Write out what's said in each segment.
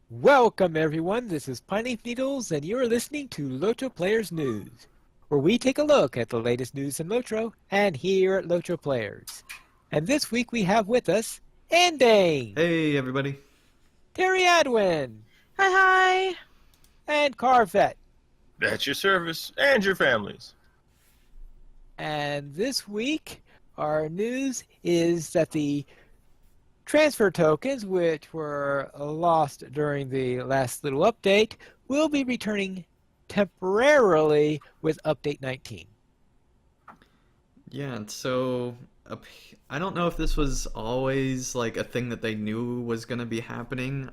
Welcome everyone, this is Pineleaf Needles and you're listening to LOTRO Players News, where we take a look at the latest news in LOTRO and here at LOTRO Players. And this week we have with us Endane, Hey, everybody. Terry Adwin, Hi, hi. and Carvet. At your service and your families. And this week our news is that the transfer tokens, which were lost during the last little update, will be returning temporarily with Update 19. Yeah, so I don't know if this was always like a thing that they knew was going to be happening.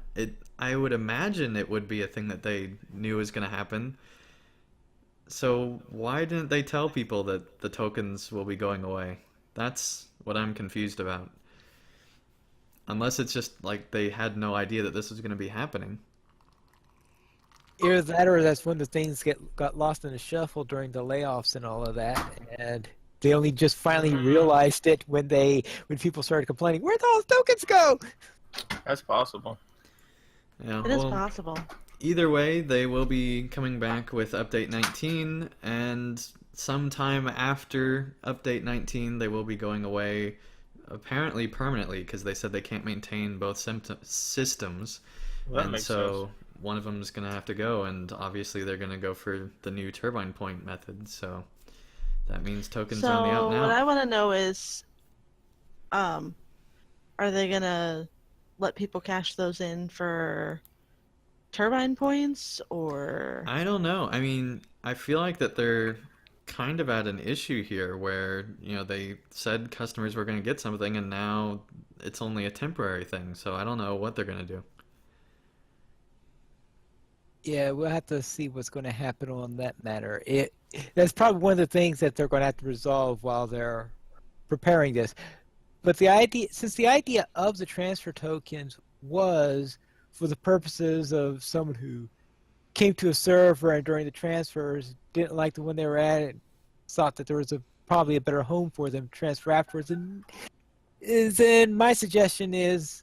I would imagine it would be a thing that they knew was going to happen. So why didn't they tell people that the tokens will be going away? That's what I'm confused about. Unless it's just like they had no idea that this was going to be happening. Either that or that's when the things got lost in the shuffle during the layoffs and all of that, and they only just finally realized it when people started complaining, where'd all the tokens go? That's possible. Yeah, It is possible. Either way, they will be coming back with Update 19, and sometime after Update 19, they will be going away, apparently permanently, because they said they can't maintain both systems. Well, that And makes so sense. one of them is going to have to go, and obviously they're going to go for the new turbine point method, so that means tokens So are on the out what I now. want to know is, are they gonna let people cash those in for turbine points, or I don't know. I mean, I feel like that they're kind of at an issue here where, they said customers were going to get something and now it's only a temporary thing. So I don't know what they're going to do. Yeah, we'll have to see what's going to happen on that matter. That's probably one of the things that they're going to have to resolve while they're preparing this. But since the idea of the transfer tokens was for the purposes of someone who came to a server and during the transfers didn't like the one they were at and thought that there was probably a better home for them to transfer afterwards, and then my suggestion is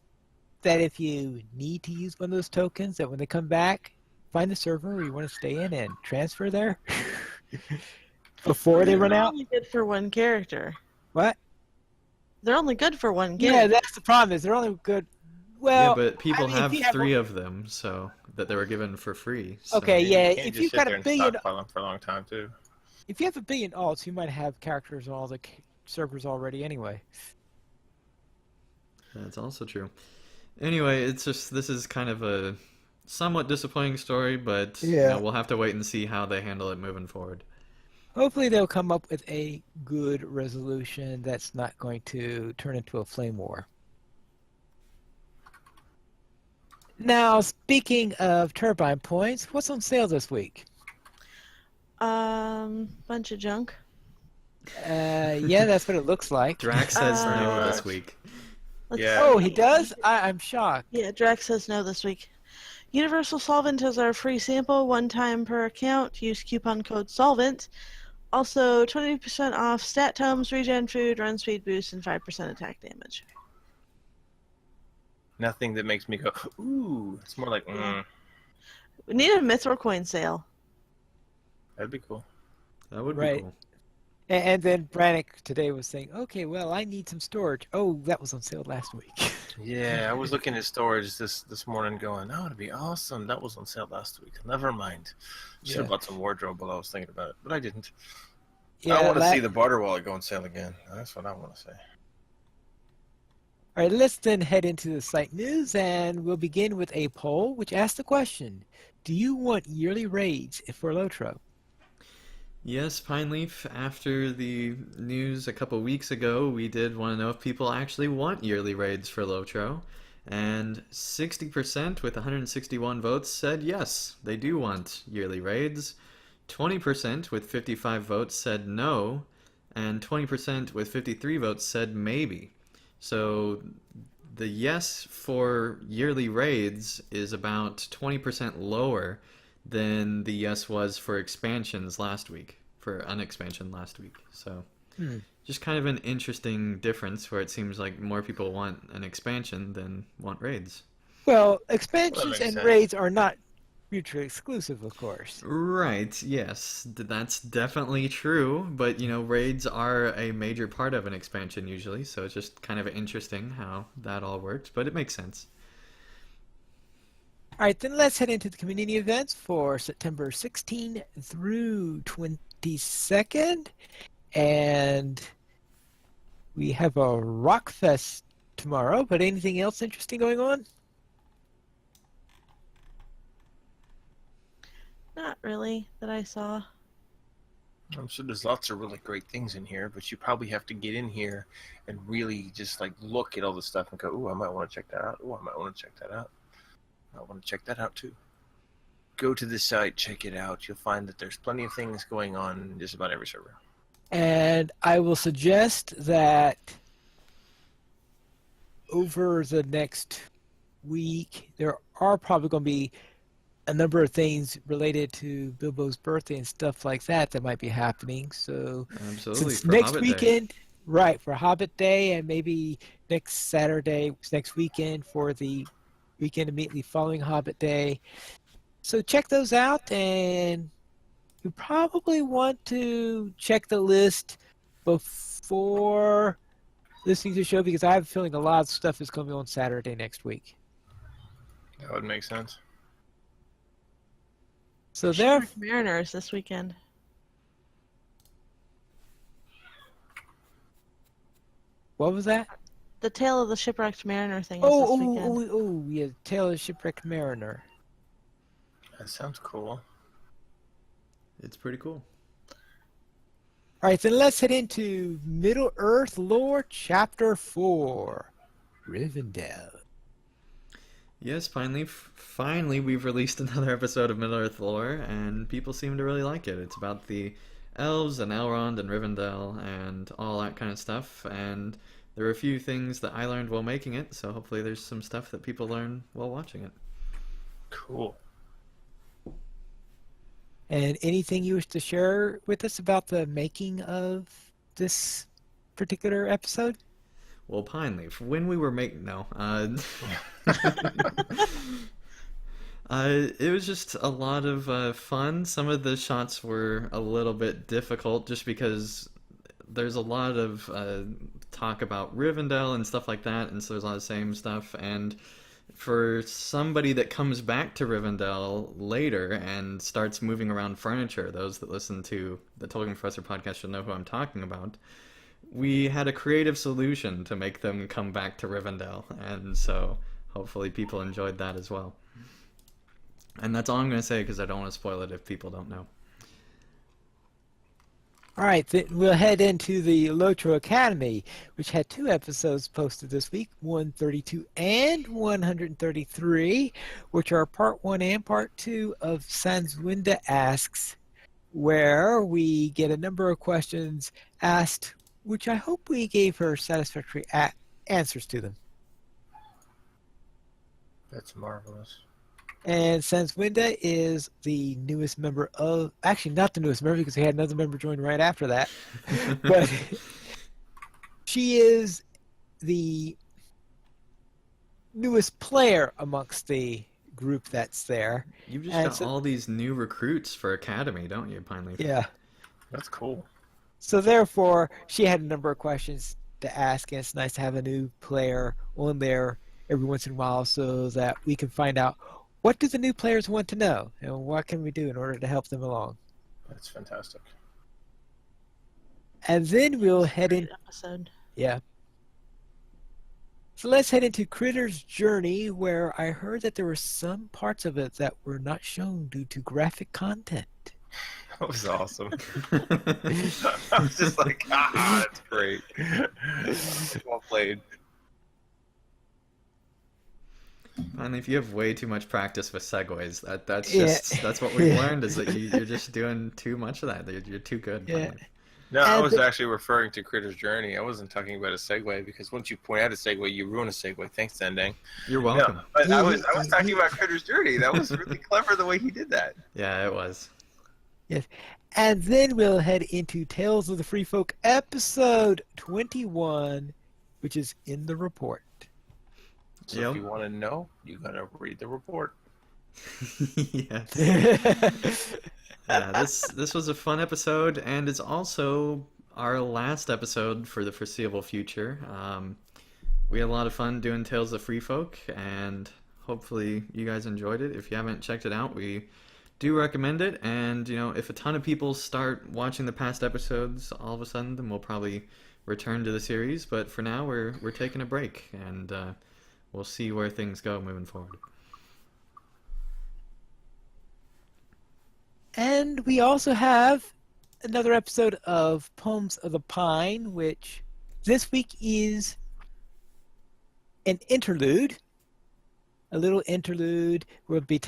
that if you need to use one of those tokens, that when they come back, find the server where you want to stay in and transfer there before they run they're out. only good for one character? What? They're only good for one Yeah, game. that's the problem. Is they're only good. Yeah, Well, but people I mean, have if you have three of them, so that they were given for free. So okay, And yeah, you can't if just you've sit got there a and billion, stockpile them for a long time, too. if you have a billion alts, you might have characters on all the servers already anyway. that's also true. Anyway, it's just this is kind of a somewhat disappointing story, but Yeah. we'll have to wait and see how they handle it moving forward. Hopefully they'll come up with a good resolution that's not going to turn into a flame war. Now, speaking of turbine points, what's on sale this week? Bunch of junk. Yeah, that's what it looks like. Drax says Pretty no this much. week. Yeah. Oh, he does? I'm shocked. Yeah, Drax says no this week. Universal Solvent is our free sample, one time per account. Use coupon code SOLVENT. Also, 20% off stat tomes, regen food, run speed boost, and 5% attack damage. Nothing that makes me go, ooh. It's more like, We need a Mithril coin sale. that'd be cool. That would Right. be cool. And then Brannick today was saying, okay, well, I need some storage. Oh, that was on sale last week. Yeah, I was looking at storage this morning going, oh, it'd be awesome. That was on sale last week. Never mind. Should have Yeah. bought some wardrobe while I was thinking about it, but I didn't. Yeah, I want to see the barter wallet go on sale again. That's what I want to say. All right, let's then head into the site news, and we'll begin with a poll which asks the question, do you want yearly raids for LOTRO? Yes, Pineleaf, after the news a couple weeks ago, we did want to know if people actually want yearly raids for Lotro. And 60% with 161 votes said yes, they do want yearly raids. 20% with 55 votes said no. And 20% with 53 votes said maybe. So the yes for yearly raids is about 20% lower than the yes was for expansions last week, for an expansion last week. So just kind of an interesting difference where it seems like more people want an expansion than want raids. Well, Well, expansions that makes and sense. raids are not mutually exclusive, of course. Right, yes, that's definitely true, but raids are a major part of an expansion usually, so it's just kind of interesting how that all works, but it makes sense. All right, then let's head into the community events for September 16 through 22nd. And we have a rock fest tomorrow, but anything else interesting going on? Not really that I saw. I'm sure there's lots of really great things in here, but you probably have to get in here and really just like look at all the stuff and go, "Ooh, I might want to check that out. Ooh, I might want to check that out. I want to check that out too." Go to the site, check it out. You'll find that there's plenty of things going on in just about every server. And I will suggest that over the next week, there are probably going to be a number of things related to Bilbo's birthday and stuff like that might be happening. So Absolutely, since for next Hobbit Day. weekend, right, for Hobbit Day, and maybe next Saturday, next weekend for the weekend immediately following Hobbit Day. So check those out, and you probably want to check the list before listening to the show because I have a feeling a lot of stuff is coming on Saturday next week. That would make sense. So there, Shipwrecked Mariners this weekend. what was that? The Tale of the Shipwrecked Mariner thing is this weekend. Yeah, Tale of the Shipwrecked Mariner. That sounds cool. It's pretty cool. All right, then let's head into Middle Earth Lore Chapter 4, Rivendell. Yes, finally we've released another episode of Middle-earth Lore, and people seem to really like it. It's about the elves and Elrond and Rivendell and all that kind of stuff, and there are a few things that I learned while making it, so hopefully there's some stuff that people learn while watching it. Cool. And anything you wish to share with us about the making of this particular episode? Well, Pineleaf, when we were making... No. It was just a lot of fun. Some of the shots were a little bit difficult just because there's a lot of talk about Rivendell and stuff like that, and so there's a lot of same stuff. And for somebody that comes back to Rivendell later and starts moving around furniture, those that listen to the Tolkien Professor podcast should know who I'm talking about. We had a creative solution to make them come back to Rivendell, and so hopefully people enjoyed that as well. And that's all I'm going to say because I don't want to spoil it if people don't know. All right, then we'll head into the LOTRO Academy, which had 2 episodes posted this week, 132 and 133, which are part 1 and part 2 of Sanswinda Asks, where we get a number of questions asked, which I hope we gave her satisfactory answers to them. That's marvelous. And Sanswinda is the newest member of... Actually, not the newest member because we had another member join right after that. But she is the newest player amongst the group that's there. You've just And got all these new recruits for Academy, don't you, Pineleaf? Yeah. That's cool. So therefore, she had a number of questions to ask, and it's nice to have a new player on there every once in a while so that we can find out what do the new players want to know and what can we do in order to help them along. That's fantastic. And then we'll head in. Great episode. Yeah. So let's head into Critter's Journey, where I heard that there were some parts of it that were not shown due to graphic content. That was awesome. I was just like, that's great. Well played. And if you have way too much practice with segues, that's Yeah. just that's what we've Yeah. learned is that you're just doing too much of that. You're too good. Yeah. Pineleaf. No, I And was the- actually referring to Critter's Journey. I wasn't talking about a segue because once you point out a segue, you ruin a segue. Thanks, Zendang. You're welcome. No, but I was talking about Critter's Journey. That was really clever the way he did that. Yeah, it was. And then we'll head into Tales of the Free Folk episode 21, which is in the report. So Yep. if you want to know, you gotta read the report. Yes. Yeah, this was a fun episode, and it's also our last episode for the foreseeable future. We had a lot of fun doing Tales of Free Folk, and hopefully you guys enjoyed it. If you haven't checked it out, we do recommend it. And if a ton of people start watching the past episodes, all of a sudden, then we'll probably return to the series. But for now, we're taking a break, and we'll see where things go moving forward. And we also have another episode of Poems of the Pine, which this week is an interlude. A little interlude. We'll be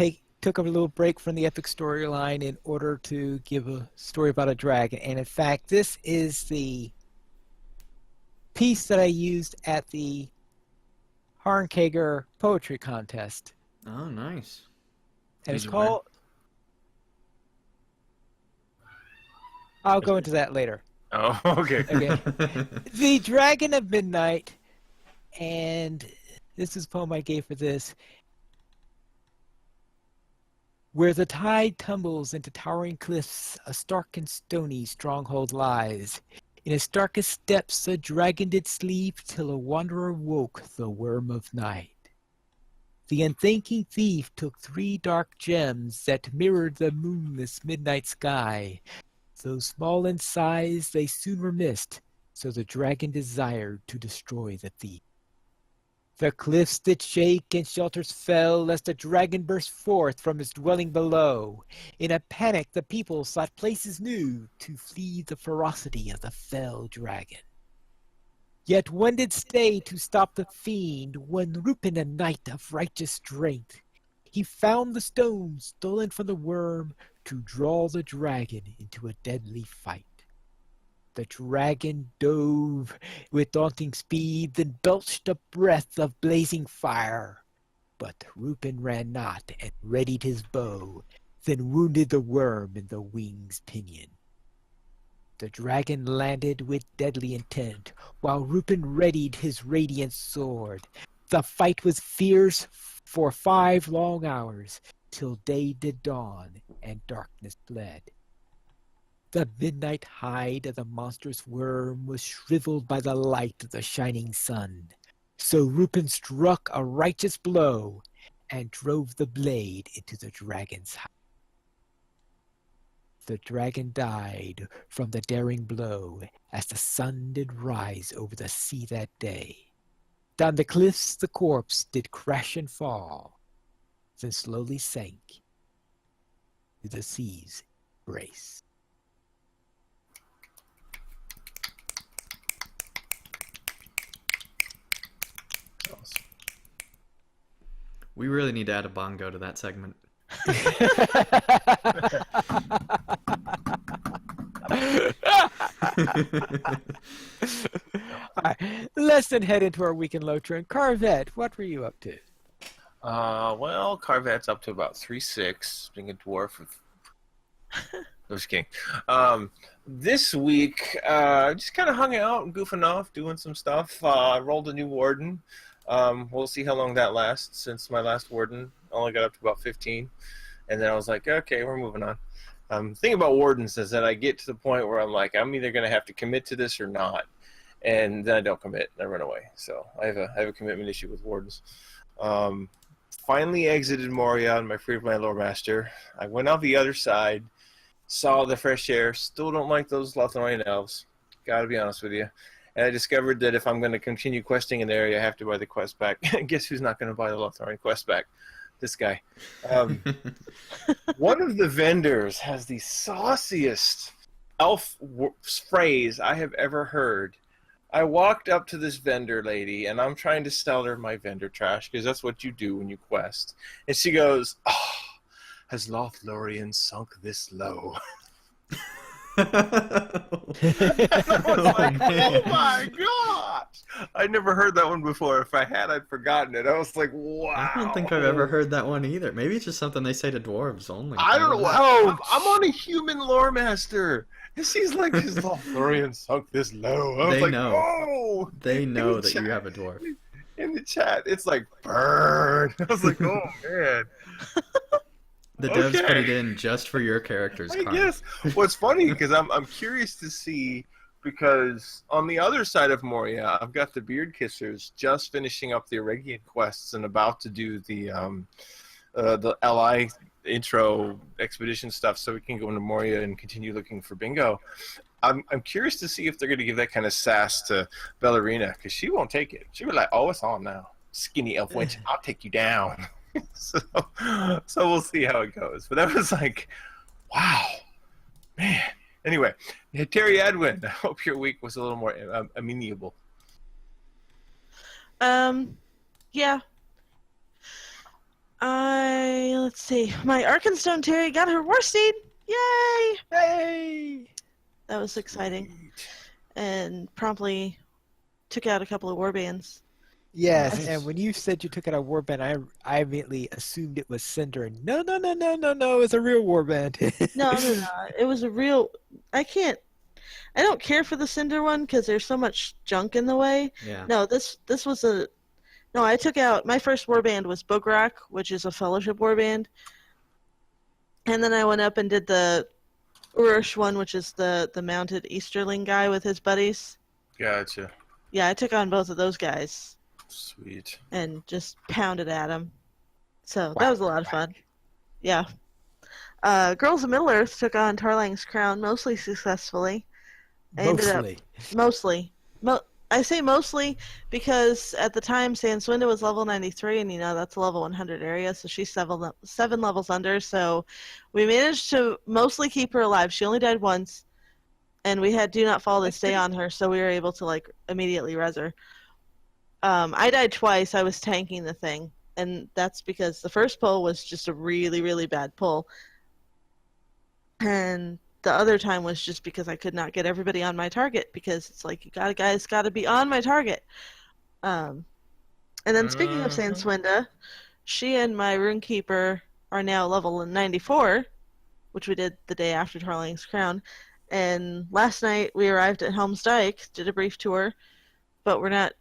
took a little break from the epic storyline in order to give a story about a dragon. And in fact, this is the piece that I used at the Harnkager Poetry Contest. Oh, nice. And it's Did you called... I'll go into that later. Oh, okay. Okay. The Dragon of Midnight, and this is a poem I gave for this. Where the tide tumbles into towering cliffs, a stark and stony stronghold lies. In its darkest depths a dragon did sleep, till a wanderer woke the worm of night. The unthinking thief took 3 dark gems that mirrored the moonless midnight sky. Though small in size, they soon were missed, so the dragon desired to destroy the thief. The cliffs did shake and shelters fell as the dragon burst forth from his dwelling below. In a panic, the people sought places new to flee the ferocity of the fell dragon. Yet one did stay to stop the fiend, one Rupin, a knight of righteous strength. He found the stone stolen from the worm to draw the dragon into a deadly fight. The dragon dove with daunting speed, then belched a breath of blazing fire. But Rupin ran not and readied his bow, then wounded the worm in the wing's pinion. The dragon landed with deadly intent, while Rupin readied his radiant sword. The fight was fierce for 5 long hours, till day did dawn and darkness fled. The midnight hide of the monstrous worm was shriveled by the light of the shining sun. So Rupin struck a righteous blow and drove the blade into the dragon's hide. The dragon died from the daring blow as the sun did rise over the sea that day. Down the cliffs the corpse did crash and fall, then slowly sank to the sea's embrace. We really need to add a bongo to that segment. All right, let's then head into our weekend LOTRO. And Carvette, what were you up to? Well, Carvette's up to about 3'6", being a dwarf. I'm just kidding. This week, just kind of hung out and goofing off, doing some stuff. Rolled a new warden. We'll see how long that lasts, since my last warden only got up to about 15. And then I was like, okay, we're moving on. The thing about wardens is that I get to the point where I'm like, I'm either going to have to commit to this or not. And then I don't commit, and I run away. So I have a commitment issue with wardens. Finally exited Moria on my Free-to-Play Lore Master. I went out the other side, saw the fresh air. Still don't like those Lothlorien elves. Gotta be honest with you. And I discovered that if I'm going to continue questing an area, I have to buy the quest back. Guess who's not going to buy the Lothlorien quest back? This guy. One of the vendors has the sauciest elf phrase I have ever heard. I walked up to this vendor lady, and I'm trying to sell her my vendor trash, because that's what you do when you quest. And she goes, "Oh, has Lothlorien sunk this low?" And I was like, oh my gosh! I'd never heard that one before. If I had, I'd forgotten it. I was like, wow. I don't think I've ever heard that one either. Maybe it's just something they say to dwarves only. I don't know. I'm on a human lore master. And she's like, his Lothlorien sunk this low. I was They like, know. oh! They know that you have a dwarf. In in the chat. It's like burn. I was like, oh man. The devs put Okay. it in just for your character's I card. guess. What's funny because I'm curious to see, because on the other side of Moria, I've got the Beard Kissers just finishing up the Eregian quests and about to do the LI intro expedition stuff, so we can go into Moria and continue looking for Bingo. I'm curious to see if they're going to give that kind of sass to Ballerina, because she won't take it. She'll be like, "Oh, it's on now, skinny elf wench. I'll take you down." so we'll see how it goes. But that was like, wow, man. Anyway, Terry Edwin, I hope your week was a little more amenable. Yeah. Let's see. My Arkenstone Terry got her war steed. Yay! Hey! That was exciting. And promptly took out a couple of warbands. Yes, Nice. and when you said you took out a warband, I immediately assumed it was Cinder. No, it's a real warband. No. It was a real... I don't care for the Cinder one because there's so much junk in the way. Yeah. No, this was a... No, I took out... My first warband was Bograk, which is a Fellowship warband. And then I went up and did the Urush one, which is the mounted Easterling guy with his buddies. Gotcha. Yeah, I took on both of those guys Sweet. and just pounded at them. So that was a lot of fun. Yeah. Girls of Middle-earth took on Tarlang's Crown mostly successfully. I ended up Mostly. I say mostly because at the time Sanswinda was level 93, and that's a level 100 area, so she's 7 levels under. So we managed to mostly keep her alive. She only died once, and we had Do Not Fall to stay on her, so we were able to immediately res her. I died twice. I was tanking the thing, and that's because the first pull was just a really, really bad pull, and the other time was just because I could not get everybody on my target, because it's like, guys got to be on my target. And then speaking of Sanswinda, she and my Runekeeper are now level 94, which we did the day after Tarling's Crown. And last night we arrived at Helm's Dyke, did a brief tour, but we're not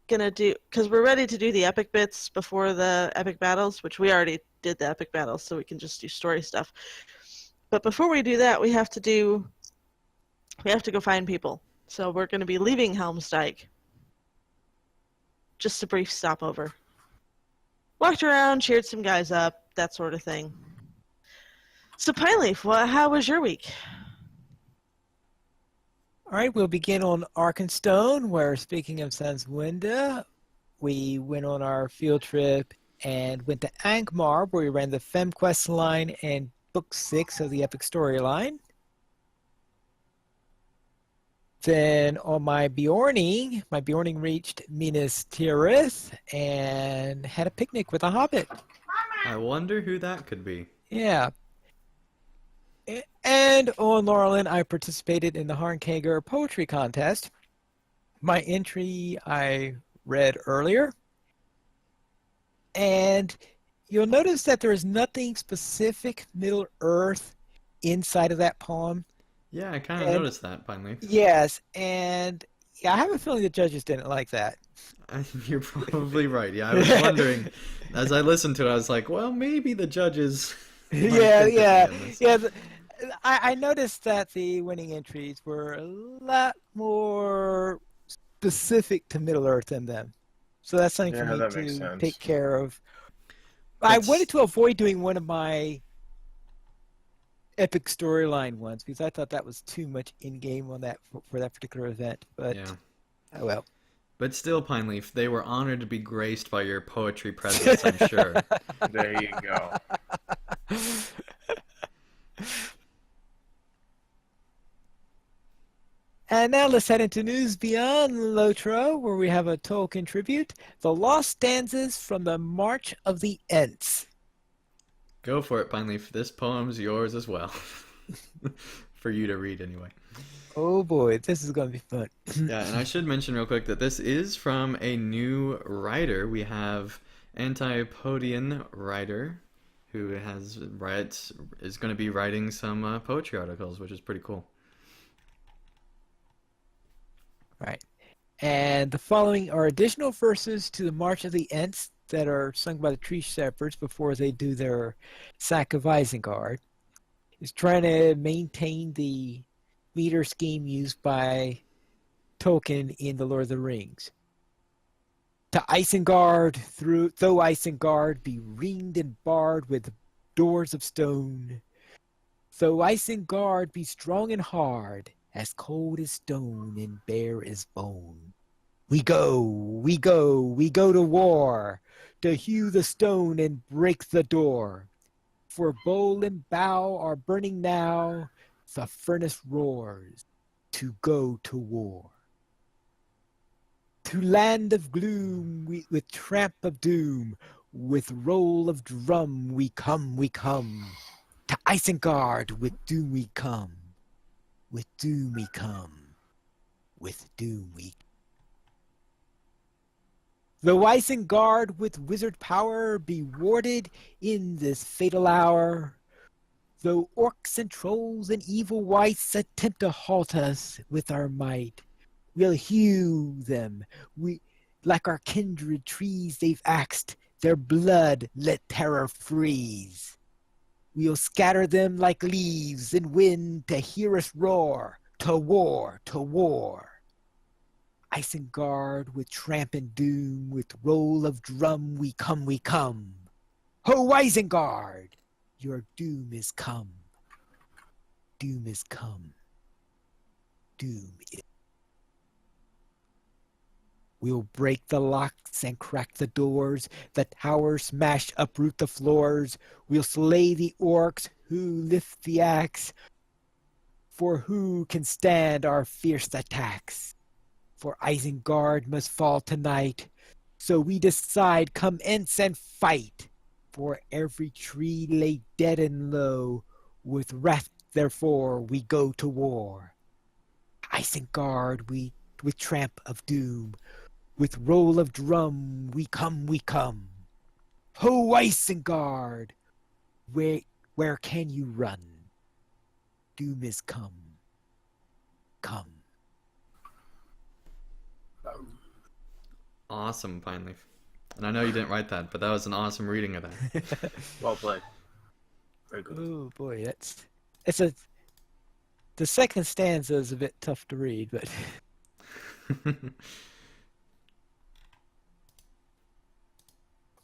going to do, because we're ready to do the epic bits before the epic battles, which we already did the epic battles, so we can just do story stuff. But before we do that, we have to go find people. So we're going to be leaving Helm's Dyke. Just a brief stopover. Walked around, cheered some guys up, that sort of thing. So Pineleaf, how was your week? All right, we'll begin on Arkenstone, where, speaking of Sanswinda, we went on our field trip and went to Angmar, where we ran the FemQuest line and Book 6 of the Epic Storyline. Then on my Bjorning reached Minas Tirith and had a picnic with a hobbit. I wonder who that could be. Yeah. And on Laurelin, I participated in the Harnkager Poetry Contest. My entry I read earlier. And you'll notice that there is nothing specific Middle Earth inside of that poem. Yeah, I kind of noticed that, finally. Yes, and I have a feeling the judges didn't like that. You're probably right. Yeah, I was wondering, as I listened to it, I was like, well, maybe the judges... I noticed that the winning entries were a lot more specific to Middle Earth than them. So that's something for me to take care of. I wanted to avoid doing one of my epic storyline ones because I thought that was too much in-game on that for that particular event. But oh well. But still, Pineleaf, they were honored to be graced by your poetry presence, I'm sure. There you go. And now let's head into news beyond LOTRO, where we have a Tolkien tribute, The Lost Stanzas from the March of the Ents. Go for it, Pineleaf. This poem's yours as well. For you to read, anyway. Oh boy, this is going to be fun. Yeah, and I should mention real quick that this is from a new writer. We have Antipodian writer who is going to be writing some poetry articles, which is pretty cool. Right. And the following are additional verses to the March of the Ents that are sung by the tree shepherds before they do their sack of Isengard. It's trying to maintain the meter scheme used by Tolkien in The Lord of the Rings. To Isengard, though Isengard be ringed and barred with doors of stone, though Isengard be strong and hard, as cold as stone and bare as bone, we go, we go, we go to war, to hew the stone and break the door. For bowl and bough are burning now, the furnace roars, to go to war. To land of gloom, with tramp of doom, with roll of drum, we come, we come. To Isengard, with doom we come, with doom we come, with doom we come. Though Isengard with wizard power be warded in this fatal hour, though orcs and trolls and evil wights attempt to halt us with our might, we'll hew them. We, like our kindred trees they've axed, their blood let terror freeze. We'll scatter them like leaves in wind to hear us roar, to war, to war. Isengard with tramp and doom, with roll of drum, we come, we come. Ho, Isengard, your doom is come. Doom is come. Doom is. We'll break the locks and crack the doors, the towers smash, uproot the floors. We'll slay the orcs who lift the axe, for who can stand our fierce attacks? For Isengard must fall tonight, so we decide, come ence and fight. For every tree lay dead and low, with wrath therefore we go to war. Isengard we with tramp of doom, with roll of drum, we come, we come. Ho, Isengard, where can you run? Doom is come, come. Awesome, Pineleaf. And I know you didn't write that, but that was an awesome reading of that. Well played. Very good. Oh boy, the second stanza is a bit tough to read, but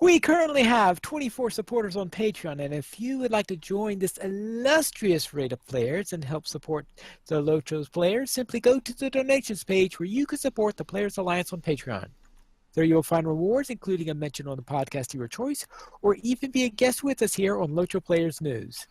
we currently have 24 supporters on Patreon, and if you would like to join this illustrious rate of players and help support the LOTRO's players, simply go to the donations page where you can support the Players Alliance on Patreon. There you'll find rewards, including a mention on the podcast of your choice, or even be a guest with us here on LOTRO Players News.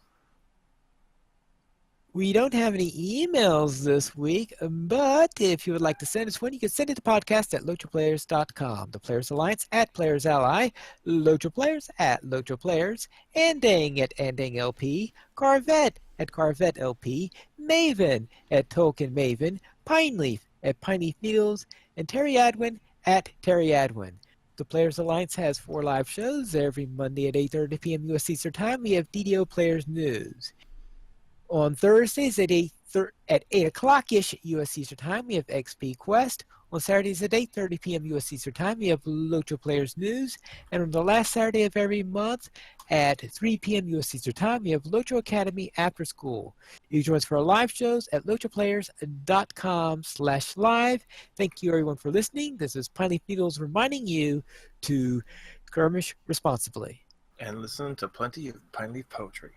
We don't have any emails this week, but if you would like to send us one, you can send it to podcast at lotroplayers.com. The Players Alliance at Players Ally, Lotro Players at Lotro Players, Ending at Ending LP, Carvet at Carvet LP, Maven at Tolkien Maven, Pineleaf at Pineleaf Needles, and Terry Adwin at Terry Adwin. The Players Alliance has 4 live shows every Monday at 8:30 p.m. U.S. Eastern Time. We have DDO Players News. On Thursdays at 8 o'clock-ish U.S. Eastern Time, we have XP Quest. On Saturdays at 8:30 p.m. U.S. Eastern Time, we have LOTRO Players News. And on the last Saturday of every month at 3 p.m. U.S. Eastern Time, we have LOTRO Academy After School. You can join us for our live shows at lotroplayers.com/live. Thank you, everyone, for listening. This is Pineleaf Needles reminding you to skirmish responsibly. And listen to plenty of Pineleaf poetry.